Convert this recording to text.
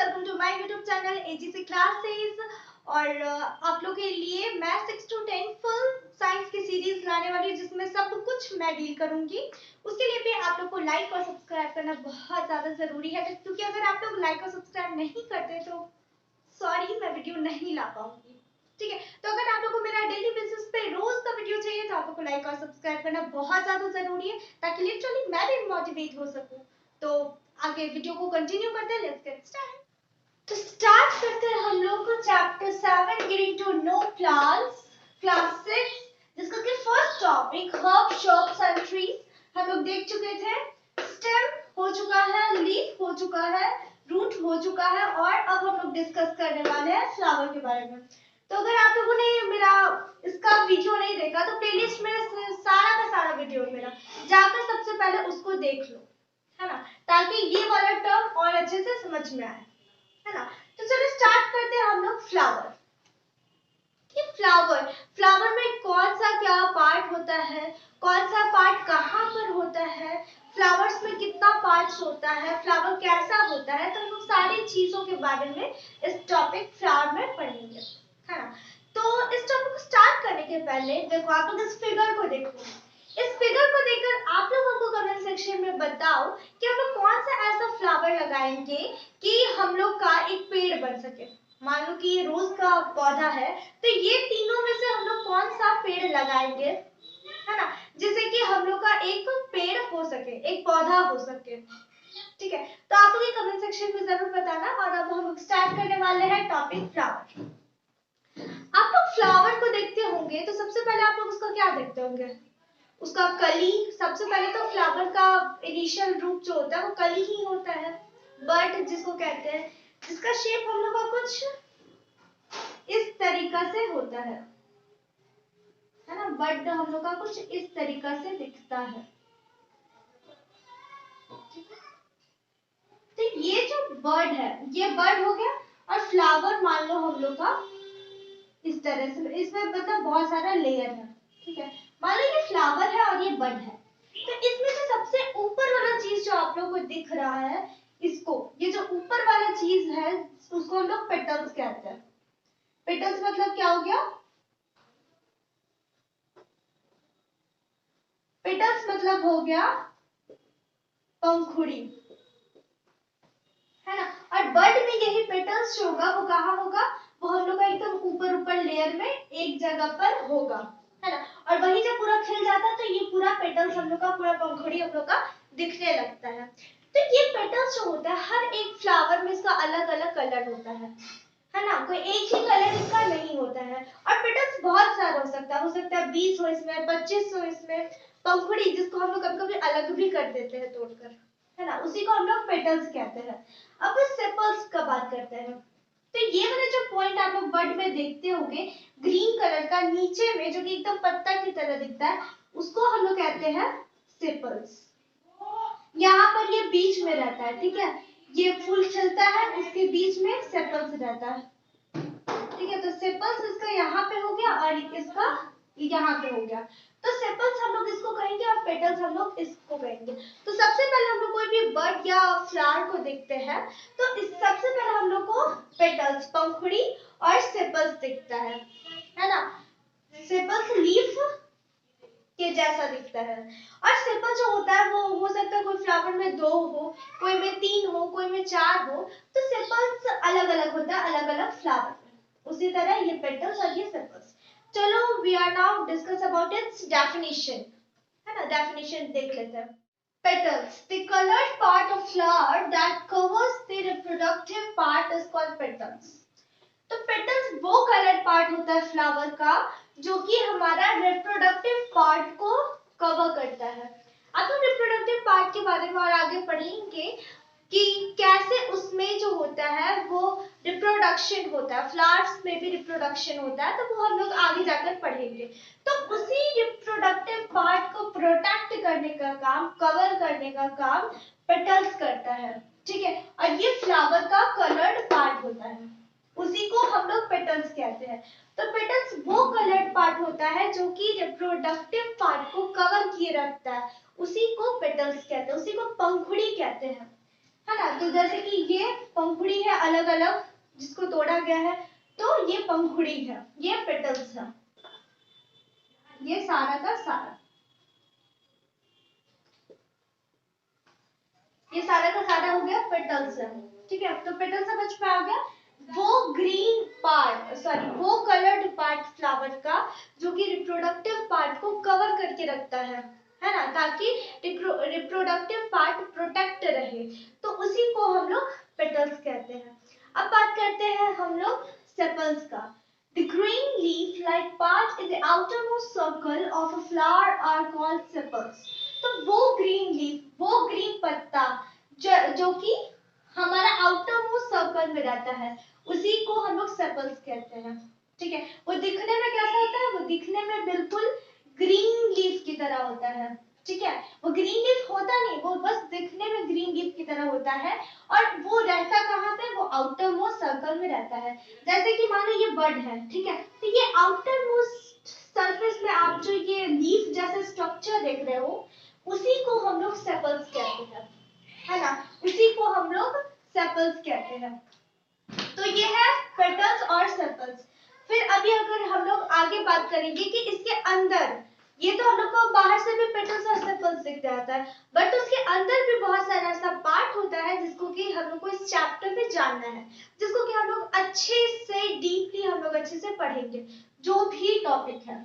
Welcome to my YouTube channel AGC classes. और आप लोग के लिए मैं 6 to 10 फुल साइंस की सीरीज लाने वाली हूँ जिसमें सब कुछ मैं डील करूंगी। उसके लिए भी आप लोग को लाइक और सब्सक्राइब करना बहुत ज़्यादा ज़रूरी है, क्योंकि अगर आप लोग लाइक और सब्सक्राइब नहीं करते तो सॉरी, मैं वीडियो नहीं ला पाऊंगी। ठीक है, तो अगर आप लोग को मेरा डेली बेसिस पे रोज का वीडियो चाहिए तो आप लोग को लाइक और सब्सक्राइब करना बहुत ज्यादा जरूरी है, ताकि लिटरली मैं भी मोटिवेट हो सकूं। तो आगे वीडियो को कंटिन्यू करते हैं, लेट्स गेट स्टार्ट। तो स्टार्ट करते हैं हम लोग को chapter 7 getting to know plants, class 6, जिसका कि first topic herb shrubs and trees हम लोग देख चुके थे। स्टेम हो चुका है, लीफ हो चुका है, रूट हो चुका है, और अब हम लोग डिस्कस करने वाले हैं फ्लावर के बारे में। तो अगर आप लोगों ने मेरा इसका वीडियो नहीं देखा तो प्लेलिस्ट में सारा का सारा वीडियो है मेरा, जाकर सबसे पहले उसको देख लो, है ना, ताकि ये वाला टर्म और अच्छे से समझ में आए, है ना। तो चलो स्टार्ट करते हैं हम लोग फ्लावर। फ्लावर फ्लावर में कौन सा क्या पार्ट होता है, कौन सा पार्ट कहाँ पर होता है, फ्लावर्स में कितना पार्ट्स होता है, फ्लावर कैसा होता है, तो हम लोग सारी चीजों के बारे में इस टॉपिक फ्लावर में पढ़ेंगे, है ना। तो इस टॉपिक को स्टार्ट करने के पहले देखो, आप लोग इस फिगर को देखो। इस फिगर को देखकर आप लोग हमको कमेंट सेक्शन में बताओ कि हम लोग कौन सा ऐसा फ्लावर लगाएंगे कि हम लोग का एक पेड़ बन सके। मान लो कि ये रोज का पौधा है, तो ये तीनों में से हम लोग कौन सा पेड़ लगाएंगे, है ना, जिससे कि हम लोग का एक पेड़ हो सके, एक पौधा हो सके। ठीक है, तो आप लोग कमेंट सेक्शन में जरूर बताना। और अब हम लोग स्टार्ट करने वाले हैं टॉपिक फ्लावर। आप लोग फ्लावर को देखते होंगे तो सबसे पहले आप लोग उसका क्या देखते होंगे, उसका कली। सबसे पहले तो फ्लावर का इनिशियल रूप जो होता है वो कली ही होता है, बट जिसको कहते हैं, जिसका शेप हम लोग का कुछ इस तरीका से होता है ना, बट हम लोग का कुछ इस तरीका से दिखता है। तो ये जो बर्ड है, ये बर्ड हो गया, और फ्लावर मान लो हम लोग का इस तरह से, इसमें मतलब बहुत सारा लेयर है। ठीक है, मान लो ये फ्लावर है और ये बर्ड है, तो इसमें से सबसे ऊपर वाला चीज जो आप लोगों को दिख रहा है, इसको, ये जो ऊपर वाला चीज है उसको हम लोग पेटल्स कहते हैं। पेटल्स मतलब क्या हो गया, पेटल्स मतलब हो गया पंखुड़ी, है ना। और बर्ड में यही पेटल्स जो होगा वो कहाँ होगा, वो हम लोग का एकदम ऊपर ऊपर लेयर में एक जगह पर होगा, है ना। और वही जब पूरा खिल जाता है तो ये पूरा पेटल्स हम लोग का, पूरा पंखुड़ी हम लोग का दिखने लगता है। तो ये पेटल्स जो होता है, हर एक फ्लावर में इसका अलग अलग कलर होता है ना, कोई एक ही कलर इसका नहीं होता है। और पेटल्स बहुत सारा हो सकता है 20 हो इसमें, 25 हो इसमें। पंखुड़ी जिसको हम लोग कभी कभी अलग भी कर देते हैं तोड़कर, है ना, उसी को हम लोग पेटल्स कहते हैं। अब सेपल्स का बात करते हैं। तो ये वाला जो पॉइंट आप लोग बर्ड में देखते होंगे ग्रीन कलर का नीचे में, जो कि एकदम पत्ता की तरह दिखता है, उसको हम लोग कहते हैं सेपल्स। यहाँ पर ये बीच में रहता है, ठीक है, ये फूल खिलता है, उसके बीच में सेपल्स रहता है। ठीक है, तो सेपल्स इसका यहाँ पे हो गया और इसका यहाँ पे हो गया। तो सेपल्स हम लोग इसको कहेंगे और पेटल्स हम लोग इसको कहेंगे। तो सबसे पहले हम लोग कोई भी बर्ड या फ्लावर को देखते हैं तो इस सबसे पहले हम लोग को पेटल्स, पंखुड़ी और सेपल्स दिखता है ना। सेपल्स लीफ के जैसा दिखता है, और सेपल जो होता है वो हो सकता है कोई फ्लावर में 2 हो, कोई में 3 हो, कोई में 4 हो। तो सेपल्स अलग अलग होता है अलग अलग फ्लावर में, उसी तरह ये पेटल्स और ये सेपल्स। चलो we are now discuss about its definition, है ना, डेफिनेशन देख लेते हैं। Petals, the colored part of flower that covers the reproductive part is called petals. तो पेटल्स वो कलर पार्ट होता है फ्लावर का जो कि हमारा रिप्रोडक्टिव पार्ट को कवर करता है। अब हम रिप्रोडक्टिव पार्ट के बारे में और आगे पढ़ेंगे कि कैसे उसमें जो होता है वो रिप्रोडक्शन होता है, फ्लावर्स में भी रिप्रोडक्शन होता है, तो वो हम लोग आगे जाकर पढ़ेंगे। तो उसी रिप्रोडक्टिव पार्ट को प्रोटेक्ट करने का काम, कवर करने का काम पेटल्स करता है। ठीक है, और ये फ्लावर का कलर्ड पार्ट होता है, उसी को हम लोग पेटल्स कहते हैं। तो पेटल्स वो कलर्ड पार्ट होता है जो कि रिप्रोडक्टिव पार्ट को कवर किए रखता है, उसी को पेटल्स कहते हैं, उसी को पंखुड़ी कहते हैं, है ना। तो जैसे कि ये पंखुड़ी है अलग अलग जिसको तोड़ा गया है, तो ये पंखुड़ी है, ये पेटल्स है, ये सारा का सारा, ये सारा का सारा हो गया पेटल्स है। ठीक है, तो पेटल समझ में आ गया। वो ग्रीन पार्ट, सॉरी वो कलर्ड पार्ट फ्लावर का जो कि रिप्रोडक्टिव पार्ट को कवर करके रखता है ना, ताकि रिप्रोडक्टिव पार्ट प्रोटेक्ट रहे, तो उसी को हम लोग पेटल्स कहते हैं। अब बात करते हैं हम लोग सेपल्स का। The green leaf-like part in the outermost circle of a flower are called sepals. तो वो ग्रीन लीफ, वो ग्रीन पत्ता जो कि हमारा आउटर मोस्ट सर्कल में रहता है, उसी को हम लोग सेपल्स कहते हैं। ठीक है, वो दिखने में कैसा होता है? वो दिखने में बिल्कुल ग्रीन लीफ की तरह होता है। ठीक है, वो ग्रीन लीफ होता नहीं, वो बस दिखने में ग्रीन लीफ की तरह होता है। और वो रहता कहाँ पे? वो आउटर मोस्ट सर्कल में रहता है। जैसे कि मानो ये बड है, ठीक है, तो ये आउटर मोस्ट सरफेस में आप जो ये लीफ जैसे स्ट्रक्चर देख रहे हो, उसी को हम लोग सेपल्स कहते हैं, है ना, उसी को हम लोग सेपल्स कहते हैं। तो ये है पेटल्स और सेपल्स। फिर अभी अगर हम लोग आगे बात करेंगे कि इसके अंदर, ये तो हम लोग को बाहर से भी पेटल्स और सेपल्स दिख जाता है, बट उसके अंदर भी बहुत सारा ऐसा पार्ट होता है जिसको कि हम लोग को इस चैप्टर में जानना है, जिसको कि हम लोग अच्छे से डीपली हम लोग अच्छे से पढ़ेंगे, जो भी टॉपिक है।